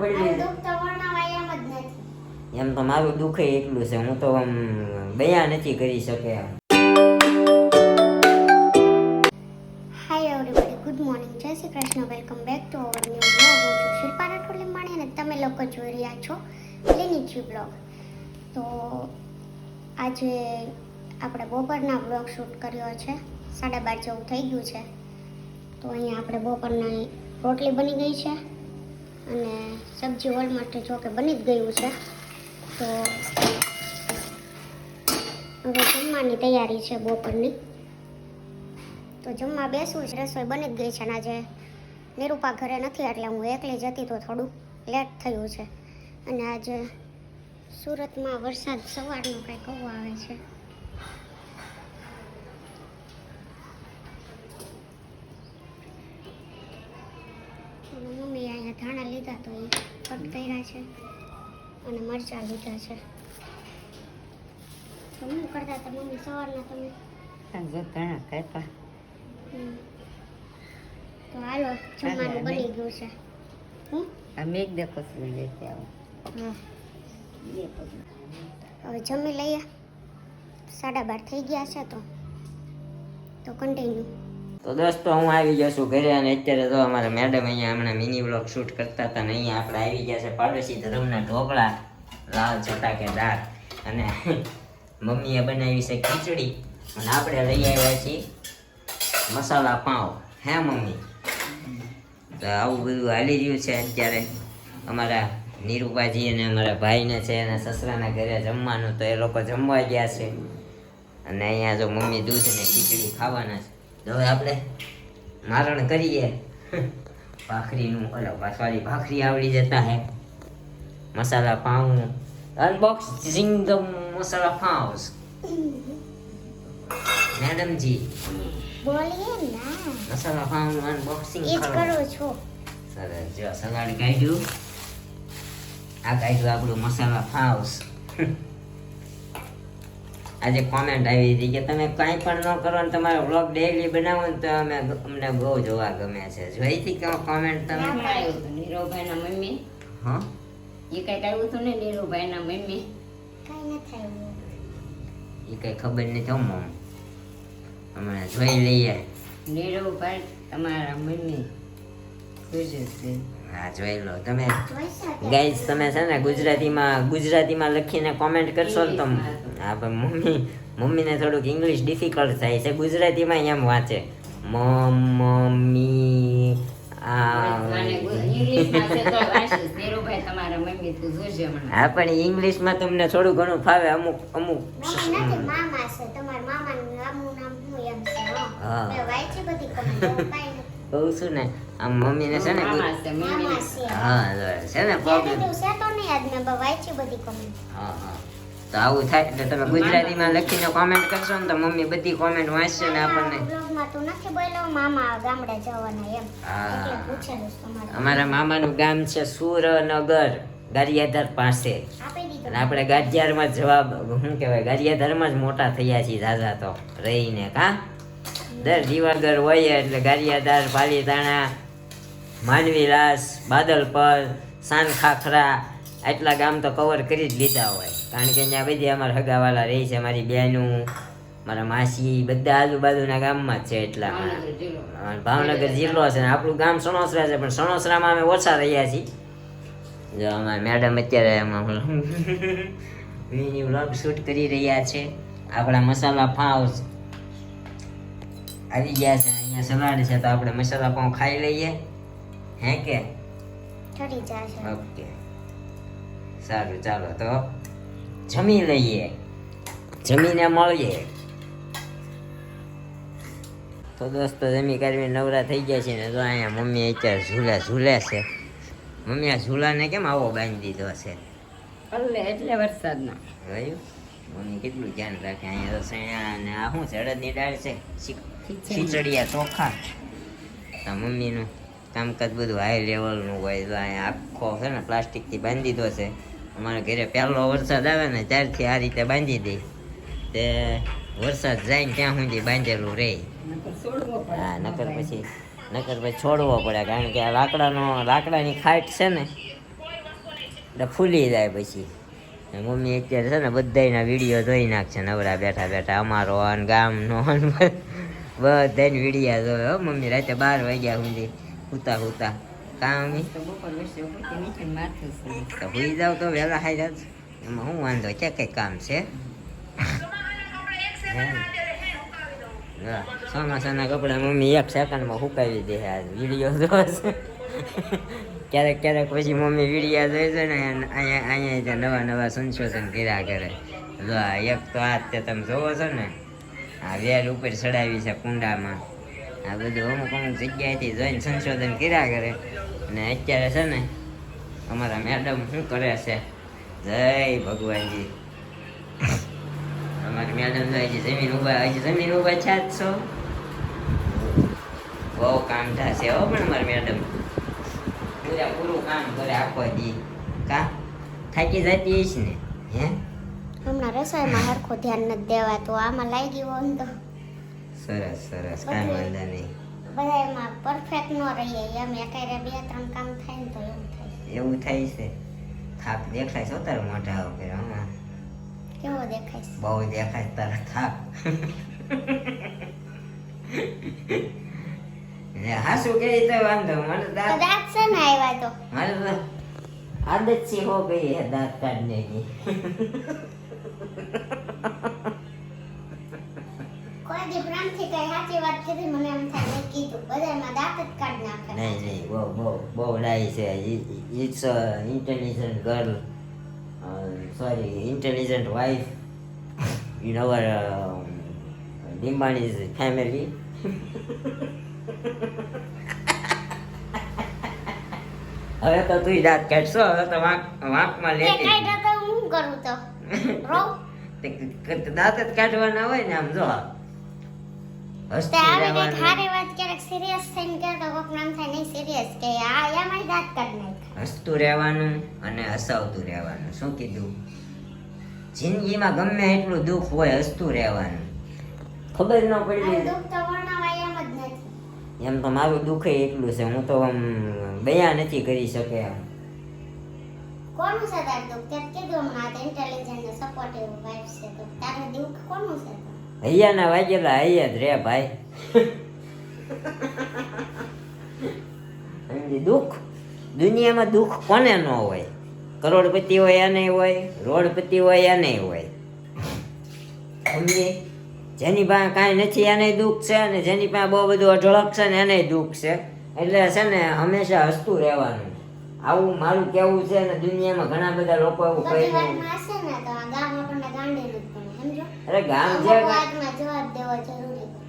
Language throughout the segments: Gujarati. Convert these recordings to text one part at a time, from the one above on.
એમ તો મારું દુઃખ એટલું છે, હું તો આમ બયાન નથી કરી શકે. હાય એવરીબડી, ગુડ મોર્નિંગ, જય Shri Krishna, welcome back to our new blog. હું છું શિલ્પા રાઠોડ લીંબાણી અને તમે લોકો જોઈ રહ્યા છો લીનીચી બ્લોગ. તો આજે આપણે બપોરના બ્લોગ શૂટ કર્યો છે, 12:30 જેવું થઈ ગયું છે. તો અહીંયા આપણે બપોરની રોટલી બની ગઈ છે અને સબ્જી ઓલમોસ્ટ જો કે બની જ ગયું છે. તો હવે જમવાની તૈયારી છે બપોરની. તો જમવા બેસવું છે, રસોઈ બની જ ગઈ છે અને આજે નિરૂપા ઘરે નથી એટલે હું એકલી જ હતી તો થોડું લેટ થયું છે. અને આજે સુરતમાં વરસાદ સવારનો કંઈક આવો આવે છે. મમ્મી અહીંયા ધાણા લીધા તો એ કટ કર્યા છે અને મરચાં લીધા છે. તો શું કરતા હતા મમ્મી સવારના તમે? ધાણા કાપ્યા. તો હાલો જમવાનું બની ગયું છે. અમે એક દેખો લેતે આવો. હા, હવે જમી લઈએ, 12:30 થઈ ગયા છે. તો કન્ટિન્યુ. તો દોસ્તો હું આવી ગયો છું ઘરે અને અત્યારે તો અમારા મેડમ અહીંયા હમણાં મિની બ્લોગ શૂટ કરતા હતા ને અહીંયા આપણે આવી ગયા છે પાડોશી ધર્મના ઢોકળા લાલ ચટાકેદાર અને મમ્મીએ બનાવી છે ખીચડી અને આપણે લઈ આવ્યા છીએ મસાલા પાઉં. હે મમ્મી? તો આવું બધું હાલી રહ્યું છે અત્યારે અમારા નીરુબાજી અને અમારા ભાઈને છે અને સસરાના ઘરે જમવાનું. તો એ લોકો જમવા ગયા છે અને અહીંયા જો મમ્મી દૂધ ને ખીચડી ખાવાના છે. તો હવે આપણે મારણ કરીએ ભાખરીનું. સોરી, ભાખરી આવડી જતા હે. મસાલા પાઉં અનબોક્સિંગ ધ મસાલા પાઉસ. મેડમજી બોલીએ ના, મસાલા પાઉં અનબોક્સિંગ એ જ કરું છું. સરસ, જો સલાડ કાઢ્યું, આ કાઢ્યું આપણું મસાલા પાઉસ. આજે કોમેન્ટ આવી હતી કે તમે કાંઈ પણ ન કરો ને તમારો વ્લોગ ડેઈલી બનાવો ને તો અમને બહુ જોવા ગમે છે. જોઈ હતી કે કોમેન્ટ તમે? આવ્યું હતું નીરુભાઈના મમ્મી. હા, એ કઈક આવ્યું હતું ને નીરુભાઈના મમ્મી. કઈ ન થાય. એ કઈ ખબર નથી. હો મમ, હમણાં જોઈ લઈએ. નીરુભાઈ તમારા મમ્મી ખુશ છે. હા, જોઈ લો તમે જોઈશે ગાઈઝ. તમે છે ને ગુજરાતીમાં લખીને કોમેન્ટ કરશો ને તો હા, પણ મમ્મીને થોડુંક ઇંગ્લિશ ડિફિકલ્ટ થાય છે. ગુજરાતીમાં એમ વાંચે મમ્મી. નીરુભાઈ તમારા મમ્મી તું જોજે હમણાં. હા, પણ ઇંગ્લિશમાં તમને થોડું ઘણું ફાવે. અમુક મમ્મી નથી, મામા છે. તમારા મામાનું નામનું નામ શું એમ છે? હા. મેં વાંચી બધી કમેન્ટ, કાઈ નથી. કહું છું ને, આમ મમ્મીને છે ને મામા છે, મમ્મી. મામા છે. હા છે ને પ્રોબ્લેમ. કીધું છે તો નહીં યાદ, મેં વાંચી બધી કમેન્ટ. હા હા, તો આવું થાય એટલે તમે ગુજરાતીમાં લખીને કોમેન્ટ કરશો ને તો મમ્મી બધી કોમેન્ટ વાંચશે ને આપણને. બ્લોગમાં તું નથી બોલ્યો મામા ગામડે જવાના એમ, હા. એટલે પૂછેલું તમારે. અમારા મામાનું ગામ છે સુરનગર, ગારિયાધાર પાસે. આપી દીધું. અને આપણે ગારિયાધારમાં જવાબ શું કહેવાય, ગારિયાધારમાં જ મોટા થયા છીએ દાદા તો રહીને. કા દર દિવાગર હોય એટલે ગારિયાધાર, પાલીતાણા, માંડવીલાસ, બાદલપર, સાનખાખરા આટલા ગામ તો કવર કરી જ લીધા હોય. કારણ કે ત્યાં બધી અમારા હગાવાલા રહે છે, મારી બહેનું, મારા માસી, બધા આજુબાજુના ગામમાં જ છે. એટલા ભાવનગર જિલ્લો છે ને આપણું ગામ સણોસરા છે, પણ સણોસરામાં અમે ઓછા રહ્યા છીએ. જો અમારા મેડમ અત્યારે એમાં મિની વ્લોગ શૂટ કરી રહ્યા છે. આપણા મસાલા પાઉં આવી ગયા છે. અહીંયા સલાડ છે તો આપણે મસાલા પાઉં ખાઈ લઈએ. હે કે ઠરી જશે. ઓકે, સારું, ચાલો તો જમી લઈએ, જમીને મળીએ. તો દોસ્તો જમી કરીને નવરા થઈ ગયા છે ને તો અહીંયા મમ્મી અત્યારે ઝૂલે છે. મમ્મી આ ઝૂલાને કેમ આવો બાંધી દીધો છે? એટલે વરસાદના જોયું મમ્મી કેટલું ધ્યાન રાખે. અહીંયા રસોઈયા અને આ શું છે, અડદની દાળ છે, ખીચડિયા, ચોખા. આ મમ્મીનું કામકાજ બધું હાઈ લેવલનું હોય. તો અહીંયા આખો છે ને પ્લાસ્ટિકથી બાંધી દીધો છે. અમારા ઘરે પહેલો વરસાદ આવે ને ત્યારથી આ રીતે બાંધી દે, તે વરસાદ જાય ને ત્યાં સુધી બાંધેલું રહે. હા, નકર પછી છોડવો પડે. કારણ કે આ લાકડાની ખાટ છે ને એટલે ફૂલી જાય પછી. ને મમ્મી અત્યારે છે ને બધાયના વિડીયો જોઈ નાખશે નવરા બેઠા બેઠા, અમારો અને ગામનો બધાને વિડીયા જોવે હો મમ્મી. રાતે 12 વાગ્યા સુધી હુતા હુતા કામ મમ્મી તો બપોર વર્ષે ઉપરથી નીચે માથું છે. તો હુઈ જાવ તો વહેલા ખાઈ જાવ, એમાં શું વાંધો છે, કંઈ કામ છે. ચોમાસાના કપડા મમ્મી 1 સેકન્ડમાં સુકાવી દે. આ વિડીયો જોશે ક્યારેક ક્યારેક પછી મમ્મી વિડીયો જોઈ છે ને અહીંયા નવા નવા સંશોધન કર્યા કરે. જો આ એક તો આ તે તમે જોવો છો ને, આ વેલ ઉપર ચડાવી છે કુંડામાં, આ બધું અમુક અમુક જગ્યાએથી જોઈને સંશોધન કર્યા કરે. અને અત્યારે છે ને અમારા મેડમ શું કરે છે, જય ભગવાનજી, અમારી મેડમ તો હજી જમીન ઉભા છે જ છો. બહુ કામ થશે હો, પણ અમારી મેડમ પૂરું કામ કરે આખો દી. કા થાકી જતી હઈશ ને? હે હમણાં રસોઈમાં હરખું ધ્યાન નથી દેવાતું, આમાં લાગી હોય ને તો સરસ સરસ, કાંઈ વાંધો નહીં. બધા એમાં પરફેક્ટ ન રહીએ, એમ એકારે 2-3 કામ થાય ને તો એવું થાય. એવું થાય છે. થાક દેખાય છે તારો મોઢા ઉપર, આમાં કેવો દેખાય છે? બહુ દેખાય તારો થાક. હાસુ કે તો વાંધો, મને તો દાંત દાંત છે ને આવ્યા તો મારે તો આદત સી હો ગઈ है दांत काटने की. કોઈ દી પ્રેમથી કઈ સાચી વાત કરી મને એમ થાય મેં કીધું બધામાં દાંત જ કાઢી નાખે. નહીં બહુ ડાઈ છે. It's intelligent girl, sorry intelligent wife in our લિંબાણીઝ ફેમિલી. હવે તો તું દાંત કાઢશો, હવે તો વાંકમાં તે લેતી કાઢ્યા તો હું કરું તો રો દાંત જ કાઢવાના હોય ને, આમ જો તે હસતું આવી કઈ રહેવાનું. ખારી વાત ક્યારેક સિરિયસ થઈને કહે તો કોક નામ થાય નહીં સિરિયસ કે આ એમાં દાંત કાઢી નાખ. હસતું રહેવાનું અને હસાવતું રહેવાનું. શું કીધું? જિંદગીમાં ગમે એટલું દુઃખ હોય, હસતું રહેવાનું. ખબર ન આ પડી દુઃખ તો વર્ણવાય એમ જ નથી. એમ તો મારું દુઃખ એટલું છે, હું તો આમ બયા નથી કરી શકે એમ. કોનું છે તાર દુઃખ? તે કીધું હમણાં આ ઇન્ટેલિજન્ટ ને સપોર્ટિવ વાઇફ છે, તો તારું દુઃખ કોનું છે? હૈયાના વાગેલા હૈયા જ રે ભાઈ. સમજી? દુઃખ દુનિયામાં દુઃખ કોને ન હોય? કરોડપતિ હોય એને હોય, રોડપતિ હોય એને હોય. સમજી? જેની પાસે કાંઈ નથી એને દુઃખ છે, અને જેની પાસે બહુ બધું અઢળક છે ને એને દુઃખ છે. એટલે છે ને હંમેશા હસતું રહેવાનું. આવું મારું કેવું છે ને, દુનિયામાં ઘણા બધા લોકો એવું કહે બધી છે. વાતમાં હશે ને તો આ ગામ આપણને ગાંડી નથી પડે, સમજો? અરે ગામ અમુક જે વાતમાં જવાબ દેવો જરૂરી છે.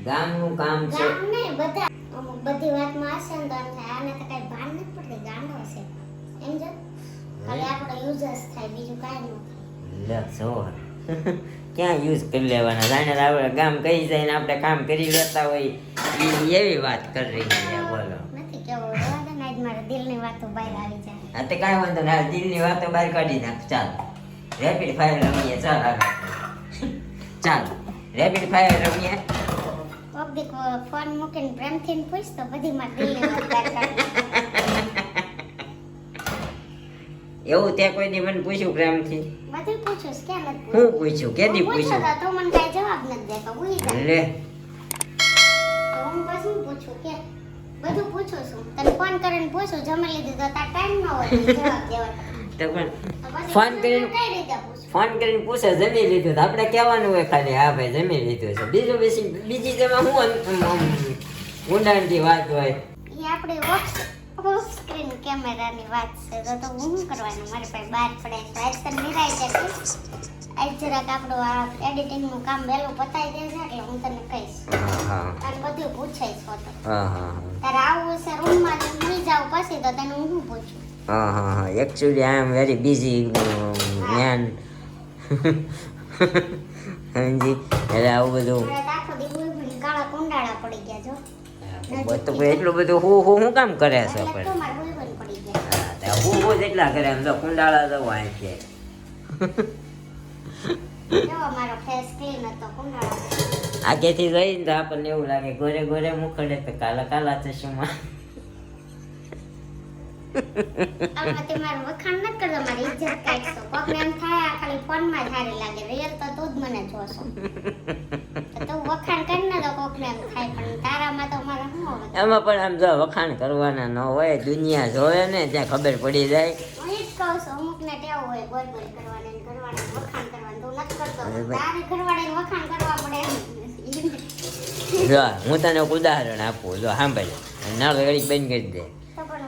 ગામનું કામ છે. ગામ નહીં બધા અમુક બધી વાતમાં હશે ને તો એમ થાય આને તો કઈ ભાન નથી પડતી, ગાંડો છે, સમજો? ખાલી આપણો યુઝ જ થાય, બીજું કાંઈ ન થાય. લે જો ક્યાં યુઝ કરી લેવાના? જાણે આપણે ગામ કઈ જાય ને આપણે કામ કરી લેતા હોય એવી વાત કરી રહી છે. બોલો. નથી કેવું, રહેવા દે ને, આજ મારા દિલની વાતો બહાર આવી જાય. આ તો કાંઈ વાંધો નહીં, આ દિલની વાતો બહાર કાઢી નાખ. ચાલ રેપિડ ફાયર રમીએ. ચાલ આગળ ચાલ રેપિડ ફાયર રમીએ. પબ્લિક ફોન મૂકીને પ્રેમથી ને પૂછ તો બધી મારી દિલની વાત બહાર કાઢી. એવું તે કોઈ દી મને પૂછ્યું પ્રેમથી? બધું પૂછું છે, ક્યાં નથી હું પૂછ્યું? કેદી પૂછ્યું પૂછ્યું? તો તું મને કાંઈ જવાબ નથી દેતો, ભૂલી જા. લે તો હું પછી શું પૂછું કે બધું પૂછું છું, તને ફોન કરીને પૂછું જમી લીધું તો તાર ટાઈમ ન હોય જવાબ દેવાનો. તો પણ તો પછી ફોન તને કરીને કઈ રીતે પૂછું? ફોન કરીને પૂછે જમી લીધું, તો આપણે કહેવાનું હોય ખાલી હા ભાઈ જમી લીધું છે. બીજી તેમાં શું ઊંડાણથી વાત હોય? એ આપણે ઓફ સ્ક્રીન કેમેરાની વાત છે, તો હું શું કરવાનું? મારી પાસે બહાર પડે છે. આજ તને નિરાય છે, આજ જરાક આપણું આ એડિટિંગનું કામ વહેલું પતાવી દે છે એટલે હું તને કહીશ. હા અને બધું પૂછાઈશ તો હા. તારે આવું છે રૂમમાં મળી જાવ પછી તો તને હું શું પૂછું? હા. Actually, I am very busy man. સમજી? એટલે આવું બધું મારા તો આખો દી ભૂલ કાળા કુંડાળા પડી ગયા જો. તો પછી એટલું બધું હું કામ કરે છે એટલે પણ? તો મારા ભૂલ પડી ગયા. હા, હું જેટલા કરે એમ તો કુંડાળા તો વાંચ છે. જો મારો ફેસ ક્લીન હતો કુંડાળા. આગેથી જઈને તો આપણને એવું લાગે ગોરે ગોરે મુખડે તો કાલા કાલા ચશ્મા. આમાં તે મારું વખાણ નથી કરતો, મારી ઇજ્જત કાઢશો. કોકને એમ થાય આ ખાલી ફોનમાં જ સારી લાગે, રિયલ તો તું જ મને જોશો. તો તું વખાણ કરીને તો કોકને એમ થાય, પણ તારામાં તો મારે શું હવે? એમાં પણ આમ જો વખાણ કરવાના ન હોય, દુનિયા જોવે ને ત્યાં ખબર પડી જાય. હું ઈ જ કહું છું, અમુકને ટેવ હોય બોલ બોલ કરવાની ને ઘરવાળાને વખાણ કરવાની. તું નથી કરતો, અરે ભાઈ. તારે ઘરવાળાને વખાણ કરવા પડે એમ. જો હું તને એક ઉદાહરણ આપું, જો સાંભળ, નળ ઘડીક બંધ કરી દે. તો પણ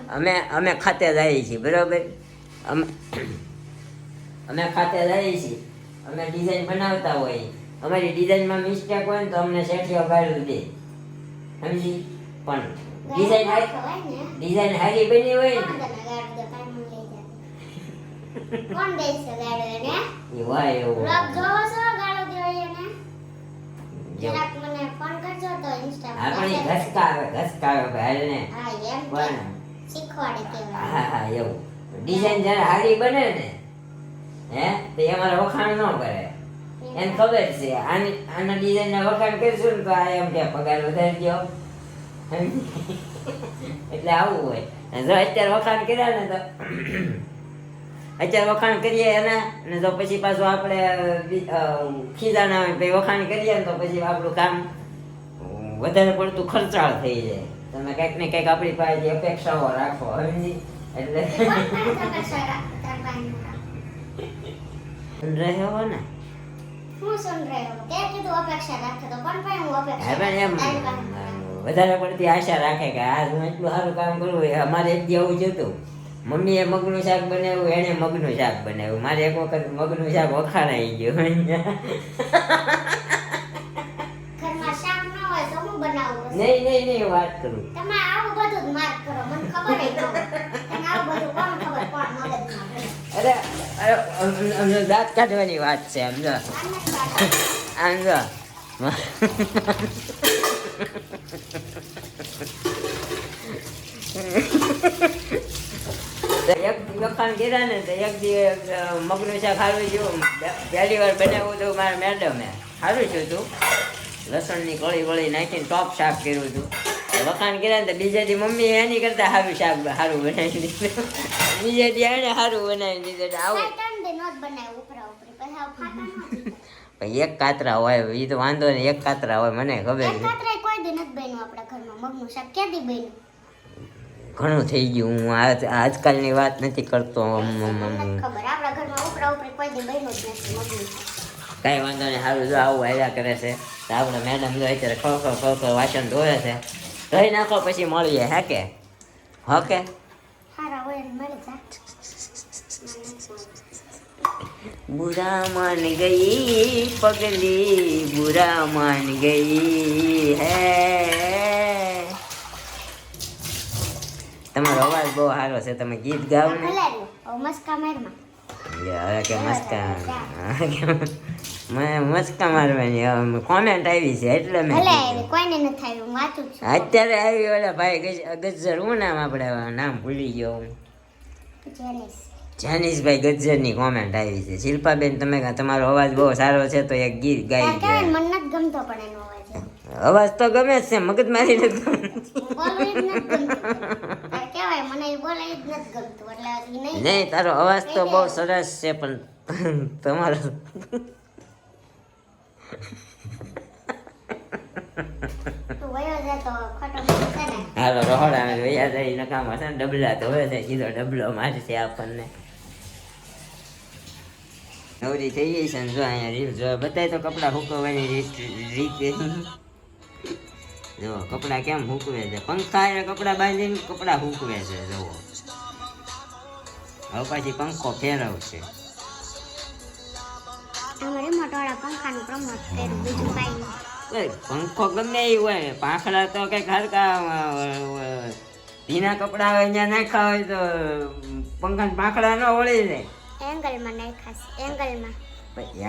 અમે ખાતે જઈએ છીએ, બરોબર? અમે ખાતે જઈએ છીએ, અમે ડિઝાઇન બનાવતા હોય, અમારી ડિઝાઇનમાં મિસ્ટેક હોય ને તો અમને શેઠિયો ગાળું દે, સમજી? પણ ડિઝાઇન ખવાય ને. ડિઝાઇન હારી બની હોય કોણ ને તને ગાળું દે? કાંઈ મને લઈ જા. કોણ દે છે ગાળું એને? એ હોય એવું વ્લોગ જોવો છો ગાળું દેવાય એને? જેવું. જરાક મને ફોન કરજો તો ઇન્સ્ટા પર આપણે message. ઘસકાવે ભાઈ ને હા એમ કે પણ શીખવાડે કેવાય. હા હા એવું ડિઝાઇન જ્યારે હારી બને ને હે તો એ અમારે વખાણ ન કરે. એને ખબર છે આના ડિઝાઇન ના વખાણ કરશું ને તો આ એમ કે પગાર વધારી દો. એટલે આવું હોય. અને જો અત્યારે વખાણ કર્યા ને તો અત્યારે વખાણ કરીએ એના ને તો પછી પાછું આપણે ખીજાના હોય પછી વખાણ કરીએ ને તો પછી આપણું કામ વધારે પડતું ખર્ચાળ થઈ જાય. તમે કંઈક ને કંઈક આપણી પાસે અપેક્ષાઓ રાખો, સમજી? એટલે કોણ પાસે અપેક્ષા રાખે તાર ભાઈનું? રહ્યો ને હું સુન રહ્યો તે કીધું અપેક્ષા રાખે તો કોણ પાસે હું અપેક્ષા હવે એમ તારી પાસે? વધારે પડતી આશા રાખે કે આજ હું એટલું સારું કામ કરું. અમારે એક દી એવું જ હતું, મમ્મીએ મગનું શાક બનાવ્યું, એણે મગનું શાક બનાવ્યું. મારે એક વખત મગનું શાક વખાણાઈ ગયું. ઘરમાં શાક ન હોય તો હું બનાવું પછી? નહીં વાત કરું. તમે આવું બધું જ માર્ક કરો, મને ખબર ય ન હોય. તને આવું બધું કોણ ખબર કોણ મગજમાં ભરે? અરે દાંત કાઢવાની વાત છે. આમ જો આમ જો એક વખાણ કર્યા ને તો એક દી મગનું શાક સારું થયું. પહેલી વાર બનાવ્યું હતું મારા મેડમે, સારું થયું હતું. લસણની કળી વળી નાખીને ટોપ શાક કર્યું હતું. વખાણ કર્યા ને તો બીજા દી મમ્મી એની કરતા સારું શાક સારું બનાવી દીધું. બીજા દી એને સારું બનાવી દીધું. આવું ત્રણ દિન જ બનાવ્યું ઉપરા ઉપરી, પછી આવું ફાટા ન દીધા. પણ એક કાતરા હોય એ તો વાંધો નહીં, એક કાતરા હોય મને ખબર એક છે. કાતરાય કોઈ દિન જ બન્યું આપણા ઘરમાં મગનું શાક. ક્યાંથી બન્યું? ઘણું થઈ ગયું. હું આજકાલની વાત નથી કરતો. તમને ખબર આપણા ઘરમાં ઉપરા ઉપરી કોઈ દી બન્યું જ નથી મગનું શાક. કાંઈ વાંધો નહીં, સારું જો આવું આવ્યા કરે છે. તો આપણે મેડમ જો અત્યારે ખો વાસણ ધોવે છે. ધોઈ નાખો પછી મળીએ. હે કે હોકે હારા હોય ને મળી જા. बुरा मान गई पगली, बुरा मान गई है. તમારો અવાજ બહુ સારો છે, તમે ગીત ગાઓ ને. ભલે રહ્યું. હવે મસ્કા મારમાં. હવે કે મસ્કા મારવાની કોમેન્ટ આવી છે એટલે મેં ભલે કીધું. આવી કોઈને નથી આવી, હું વાંચું જ છું. અત્યારે આવી ઓલા ભાઈ ગજ્જર, હું નામ આપણે નામ ભૂલી ગયો હું. જેનિસ. જાનીશભાઈ ગજ્જરની કોમેન્ટ આવી છે. શિલ્પાબેન તમે તમારો અવાજ બહુ સારો છે તો એક ગીત ગાઈ તાર કહેવાય દો. ને, મને નથી ગમતો પણ એનો અવાજ. અવાજ તો ગમે જ છે, મગજ મારી નથી ગમતી. હું બોલું ઈ જ નથી ગમતું. તાર કહેવાય મને ઈ બોલે ઈ જ નથી ગમતું, એટલે ઈ નહીં. નહીં, તારો અવાજ તો બહુ સરસ છે પણ તમારો તું વયો જા તો ખોટો બોલે છે ને. હાલો રહોડા વૈયા જાય નકામા છે ને ડબલા તો હોય છે, સીધો ડબલો મારશે આપણને. નવરી થઈ ગઈ છે ને જો અહીંયા રીલ જો બતાય તો કપડાં સુકવવાની રીતે જો કપડાં કેમ સૂકવે છે. પંખા એ કપડાં બાંધીને કપડાં સૂકવે છે. જુઓ હવે પાછી પંખો ફેરવશે. અમારે રિમોટ વાળા પંખાનું પ્રમોટ કર્યું, બીજું કાંઈ નહીં. ઓય, પંખો ગમે એ હોય, પાંખડા તો કઈક હરકા ભીના કપડા હોય ત્યાં નાખ્યા હોય તો પંખા પાંખડા ન વળી જાય. એંગલમાં નાખ્યા છે, એંગલમાં.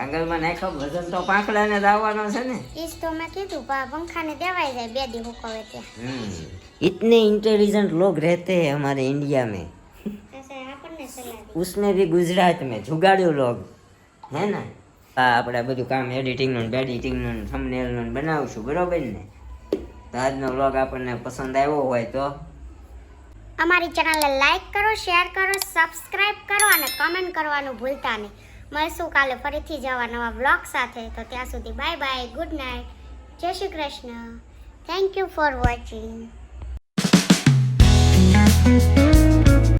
આંગળમાં નાખ્યો વજન તો પાંખડાને જ આવવાનો છે ને. ઈ જ તો મેં કીધું પંખાને દેવાઈ જાય 2 દી હુકવે ત્યાં. इतने इंटेलिजेंट लोग रहते हैं हमारे इंडिया में, ऐसे આપણને સલાહ દી. उसमें भी गुजरात में जुगाड़ू लोग है ना. આપણે બધું કામ એડિટિંગનું બેડિટિંગનું થંબનેલનું બનાવશું, બરોબર ને. તો આજનો વ્લોગ આપણને પસંદ આવ્યો હોય તો અમારી ચેનલને લાઈક કરો, શેર કરો, સબસ્ક્રાઈબ કરો અને કમેન્ટ કરવાનું ભૂલતા નહીં. મળશું કાલે ફરીથી જવા નવા બ્લોગ સાથે. તો ત્યાં સુધી બાય બાય, ગુડ નાઇટ, જય Shri Krishna. Thank you for watching.